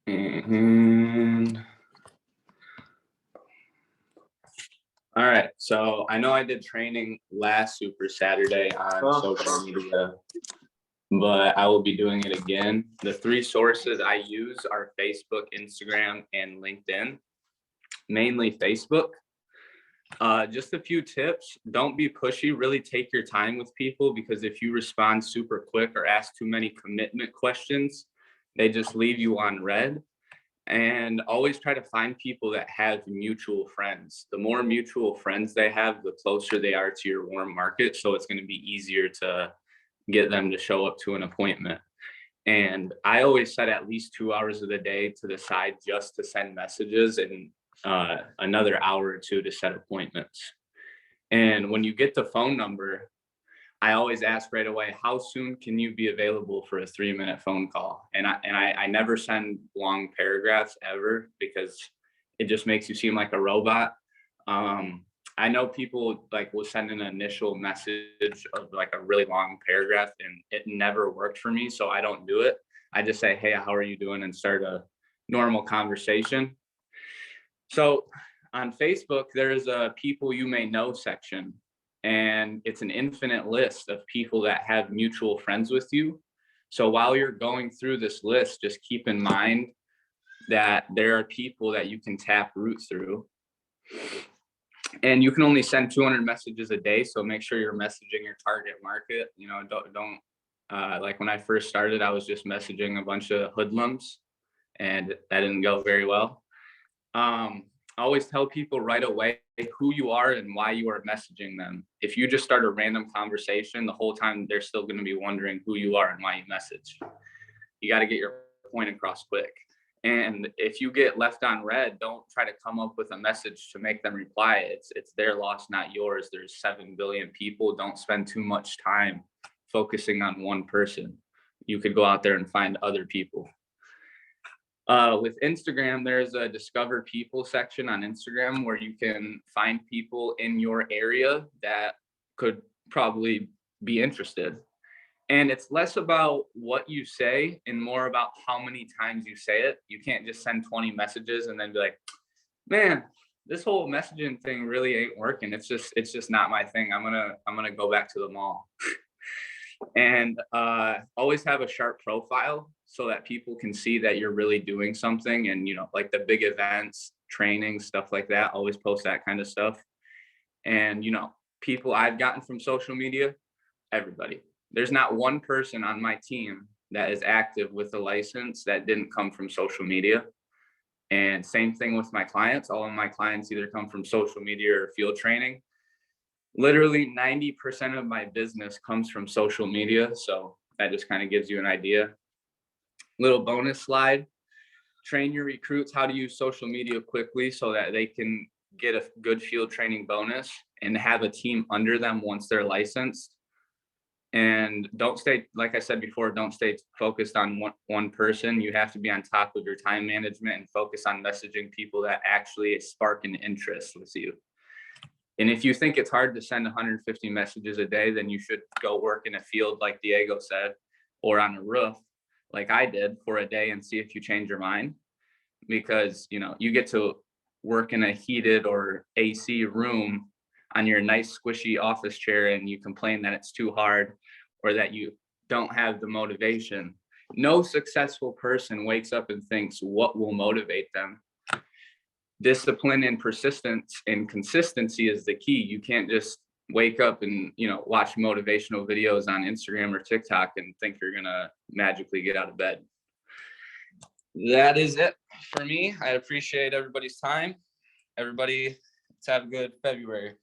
And all right, so I know I did training last Super Saturday on social media, but I will be doing it again. The 3 sources I use are Facebook, Instagram, and LinkedIn, mainly Facebook. Just a few tips. Don't be pushy. Really take your time with people, because if you respond super quick or ask too many commitment questions, they just leave you on red. And always try to find people that have mutual friends. The more mutual friends they have, the closer they are to your warm market. So it's going to be easier to get them to show up to an appointment. And I always set at least 2 hours of the day to the side just to send messages, and another hour or 2 to set appointments. And when you get the phone number, I always ask right away, how soon can you be available for a 3-minute phone call? And I never send long paragraphs ever, because it just makes you seem like a robot. I know people like will send an initial message of like a really long paragraph, and it never worked for me. So I don't do it. I just say, hey, how are you doing? And start a normal conversation. So on Facebook, there's a people you may know section, and it's an infinite list of people that have mutual friends with you. So while you're going through this list, just keep in mind that there are people that you can tap root through. And you can only send 200 messages a day, so make sure you're messaging your target market. You know, don't like when I first started, I was just messaging a bunch of hoodlums, and that didn't go very well. Always tell people right away who you are and why you are messaging them. If you just start a random conversation, the whole time they're still going to be wondering who you are and why you message. You got to get your point across quick. And if you get left on red, don't try to come up with a message to make them reply. It's their loss, not yours. There's 7 billion people. Don't spend too much time focusing on one person. You could go out there and find other people. With Instagram, there's a discover people section on Instagram where you can find people in your area that could probably be interested. And it's less about what you say and more about how many times you say it. You can't just send 20 messages and then be like, man, this whole messaging thing really ain't working. It's just not my thing. I'm gonna go back to the mall. And always have a sharp profile so that people can see that you're really doing something. And, you know, like the big events, training, stuff like that, always post that kind of stuff. And, you know, people I've gotten from social media, everybody. There's not one person on my team that is active with a license that didn't come from social media. And same thing with my clients. All of my clients either come from social media or field training. Literally 90% of my business comes from social media. So that just kind of gives you an idea. Little bonus slide, train your recruits how to use social media quickly so that they can get a good field training bonus and have a team under them once they're licensed. And don't stay, like I said before, don't stay focused on one person. You have to be on top of your time management and focus on messaging people that actually spark an interest with you. And if you think it's hard to send 150 messages a day, then you should go work in a field like Diego said, or on a roof like I did for a day and see if you change your mind. Because, you know, you get to work in a heated or AC room on your nice squishy office chair and you complain that it's too hard or that you don't have the motivation. No successful person wakes up and thinks what will motivate them. Discipline and persistence and consistency is the key. You can't just wake up and, you know, watch motivational videos on Instagram or TikTok and think you're gonna magically get out of bed. That is it for me. I appreciate everybody's time. Everybody, let's have a good February.